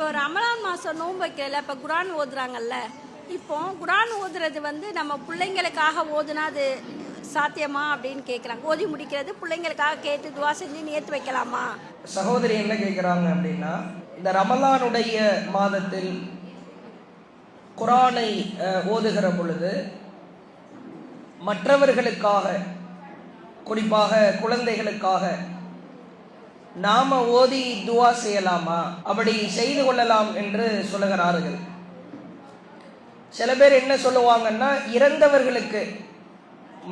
இப்போ ரமலான் மாதம் நோன்பு வைக்கல, இப்போ குரான் ஓதுறாங்கல்ல. இப்போ குரான் ஓதுறது நம்ம பிள்ளைங்களுக்காக ஓதுனா அது சாத்தியமா அப்படின்னு கேட்குறாங்க. ஓதி முடிக்கிறது பிள்ளைங்களுக்காக கேட்டு துவா செஞ்சு நேர்த்து வைக்கலாமா? சகோதரி என்ன கேட்குறாங்க அப்படின்னா, இந்த ரமலானுடைய மாதத்தில் குரானை ஓதுகிற பொழுது மற்றவர்களுக்காக, குறிப்பாக குழந்தைகளுக்காக நாம ஓதி துவா செய்யலாமா, அப்படி செய்து கொள்ளலாம் என்று சொல்லுகிறார்கள். சில பேர் என்ன சொல்லுவாங்கன்னா, இறந்தவர்களுக்கு,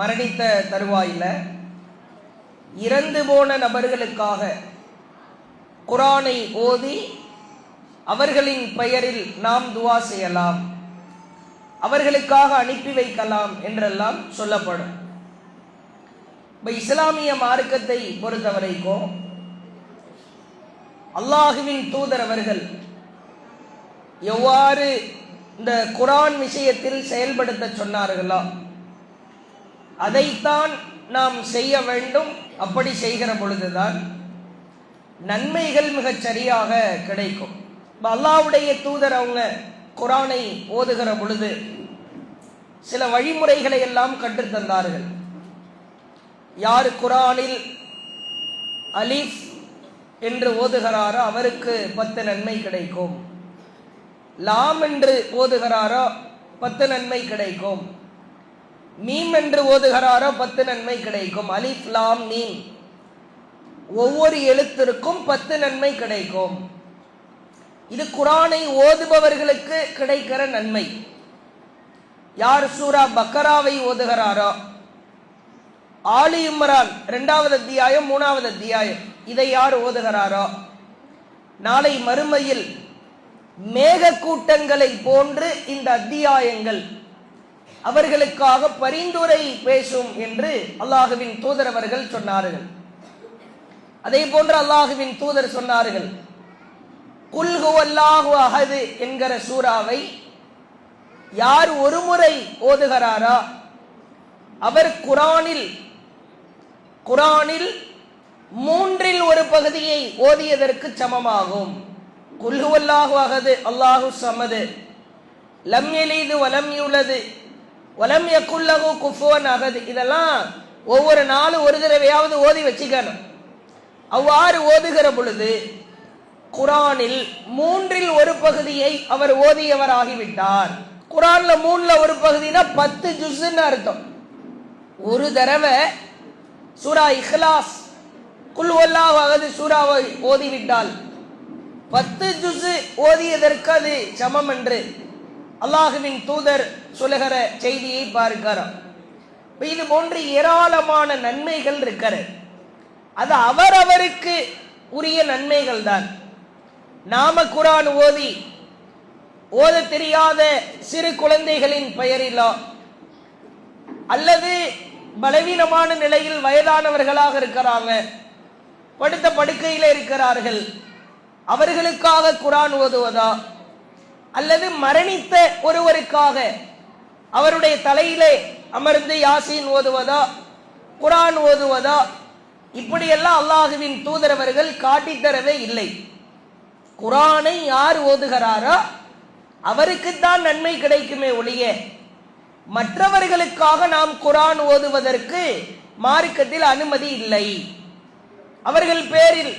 மரணித்த தருவாயில இறந்து போன நபர்களுக்காக குரானை ஓதி அவர்களின் பெயரில் நாம் துவா செய்யலாம், அவர்களுக்காக அனுப்பி வைக்கலாம் என்றெல்லாம் சொல்லப்படும். இப்ப இஸ்லாமிய மார்க்கத்தை பொறுத்தவரைக்கும் அல்லாஹுவின் தூதர் அவர்கள் எவ்வாறு இந்த குரான் விஷயத்தில் செயல்படுத்த சொன்னார்களோ அதைத்தான் நாம் செய்ய வேண்டும். அப்படி செய்கிற பொழுதுதான் நன்மைகள் மிகச் சரியாக கிடைக்கும். அல்லாஹ்வுடைய தூதர் அவங்க குரானை ஓதுகிற பொழுது சில வழிமுறைகளை எல்லாம் கற்றுத்தந்தார்கள். யார் குரானில் அலிஃப் என்று ஓதுகிறாரோ அவருக்கு 10 நன்மை கிடைக்கும். லாம் என்று ஓதுகிறாரோ 10 நன்மை கிடைக்கும். மீம் என்று ஓதுகிறாரோ 10 நன்மை கிடைக்கும். அலிஃப் லாம் மீம் ஒவ்வொரு எழுத்திற்கும் 10 நன்மை கிடைக்கும். இது குரானை ஓதுபவர்களுக்கு கிடைக்கிற நன்மை. யார் சூரா பக்கராவை ஓதுகிறாரோ, ஆலி இம்ரான் 2வது அத்தியாயம் 3வது அத்தியாயம் இதை யார் ஓதுகிறாரோ நாளை மறுமையில் மேக கூட்டங்களை போன்று இந்த அத்தியாயங்கள் அவர்களுக்காக பரிந்துரை பேசும் என்று அல்லாஹுவின் தூதர் அவர்கள் சொன்னார்கள். அதே போன்று அல்லாஹுவின் தூதர் சொன்னார்கள், குல் ஹுவல்லாஹு அஹது என்கிற சூறாவை யார் ஒரு முறை ஓதுகிறாரோ அவர் குரானில் 3ல் ஒரு பகுதியை ஓதியதற்கு சமமாகும். குல் ஹுவல்லாஹு அஹது அல்லாஹு ஸமது லம் யலிது வலம் யூலது வலம் யகுல் லஹு குஃபுவன் அஹத். இதெல்லாம் ஒவ்வொரு நாளும் ஒரு தடவையாவது ஓதி வச்சுக்கணும். அவ்வாறு ஓதுகிற பொழுது குரானில் 3ல் ஒரு பகுதியை அவர் ஓதியவராகிவிட்டார். குரான்ல 3ல ஒரு பகுதினா 10 ஜுஸ்ன்னு அர்த்தம். ஒரு தடவை சூரா இஹ்லாஸ் குல் ஹுவல்லாஹு அஹது சூராவை ஓதிவிட்டால் 10 ஜுஸ் ஓதியதற்கு அது சமம் என்று அல்லாஹுவின் தூதர் சொல்லுகிற செய்தியை பார்க்கிறோம். இது போன்று ஏராளமான நன்மைகள் இருக்கிறது. அது அவரவருக்கு உரிய நன்மைகள் தான். நாம குரான் ஓத தெரியாத சிறு குழந்தைகளின் பெயரிலோ அல்லது பலவீனமான நிலையில் வயதானவர்களாக இருக்கிறாங்க, படுத்த படுக்கையில இருக்கிறார்கள், அவர்களுக்காக குரான் ஓதுவதா, அல்லது மரணித்த ஒருவருக்காக அவருடைய தலையிலே அமர்ந்து யாசீன் ஓதுவதா, குரான் ஓதுவதா, இப்படியெல்லாம் அல்லாஹுவின் தூதர் அவர்கள் காட்டித்தரவே இல்லை. குரானை யார் ஓதுகிறாரோ அவருக்குத்தான் நன்மை கிடைக்குமே ஒழிய மற்றவர்களுக்காக நாம் குரான் ஓதுவதற்கு மார்க்கத்தில் அனுமதி இல்லை. அவர்கள் பேரில்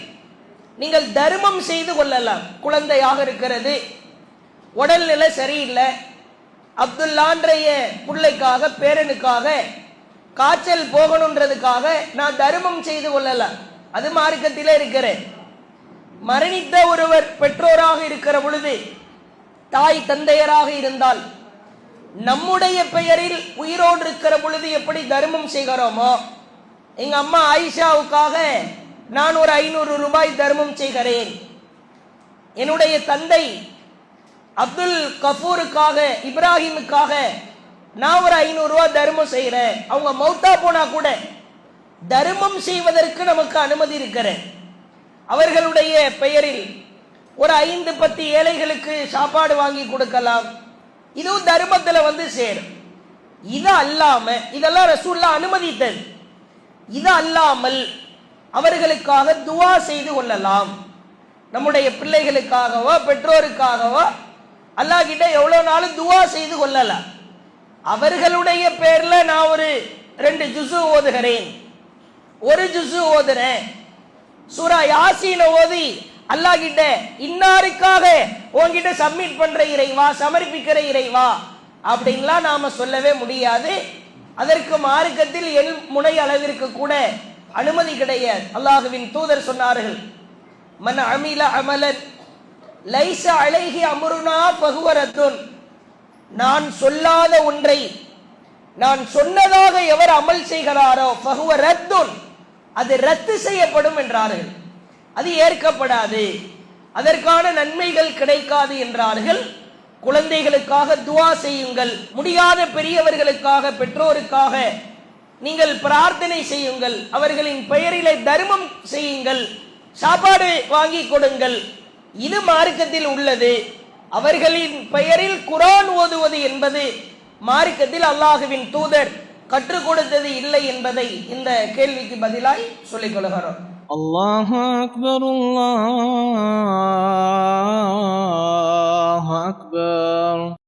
நீங்கள் தர்மம் செய்து கொள்ளலாம். குழந்தையாக இருக்கிறது, உடல்நிலை சரியில்லை, அப்துல்லான்றைய பிள்ளைக்காக பேரனுக்காக காய்ச்சல் போகணுன்றதுக்காக நான் தர்மம் செய்து கொள்ளலாம். அது மார்க்கத்திலே இருக்கிற. மரணித்த ஒருவர் பெற்றோராக இருக்கிற பொழுது, தாய் தந்தையராக இருந்தால் நம்முடைய பெயரில் உயிரோடு இருக்கிற பொழுது எப்படி தர்மம் செய்கிறோமோ, எங்க அம்மா ஆயிஷாவுக்காக நான் ஒரு 500 ரூபாய் தர்மம் செய்கிறேன், என்னுடைய தந்தை அப்துல் கஃபூருக்காக இப்ராஹிமுக்காக நான் ஒரு 500 ரூபாய் தர்மம் செய்கிறேன், அவங்க மௌத்தா போனா கூட தர்மம் செய்வதற்கு நமக்கு அனுமதி இருக்கிற. அவர்களுடைய பெயரில் ஒரு 5-10 ஏழைகளுக்கு சாப்பாடு வாங்கி கொடுக்கலாம். இதுவும் தர்மத்துல சேரும். இது அல்லாம, இதெல்லாம் ரசூலுல்லாஹ் அனுமதித்தது. இது அல்லாமல் அவர்களுக்காக துவா செய்து கொள்ளலாம். நம்முடைய பிள்ளைகளுக்காகவோ பெற்றோருக்காகவோ அல்லாஹ் கிட்ட எவ்வளவு நாளும் துவா செய்து கொள்ளலாம். அவர்களுடைய பேர்ல நான் ஒரு 2 ஜுஸு ஓதுகிறேன், 1 ஜுஸு ஓதுறேன், சூரா யாசீன ஓதி அல்லாஹ் கிட்ட இன்னாருக்காக உன்கிட்ட சப்மிட் பண்ற இறைவா, சமர்ப்பிக்கிற இறைவா அப்படின்லாம் நாம சொல்லவே முடியாது. அதற்கு மார்க்கத்தில் எல் முனை அளவிற்கு கூட அனுமதி கிடையாது. அல்லாஹ்வின் தூதர் சொன்னார்கள், மன் அமில அமலன் லைஸ அலைஹி அம்ருனா ஃபஹுவ ரத்துன். நான் சொல்லாத ஒன்றை நான் சொன்னதாக எவர் அமல் செய்கிறாரோ ஃபஹுவ ரத்துன், அது ரத்து செய்யப்படும் என்றார்கள். அது ஏற்கப்படாது, அதற்கான நன்மைகள் கிடைக்காது என்றார்கள். குழந்தைகளுக்காக துவா செய்யுங்கள், முடியாத பெரியவர்களுக்காக பெற்றோருக்காக நீங்கள் பிரார்த்தனை செய்யுங்கள், அவர்களின் பெயரிலே தர்மம் செய்யுங்கள், சாப்பாடு வாங்கி கொடுங்கள். இது மார்க்கத்தில் உள்ளது. அவர்களின் பெயரில் குர்ஆன் ஓதுவது என்பது மார்க்கத்தில் அல்லாஹ்வின் தூதர் கற்றுக் கொடுத்தது இல்லை என்பதை இந்த கேள்விக்கு பதிலாய் சொல்லிக் கொள்கிறோம். அல்லாஹு அக்பர், அல்லாஹ்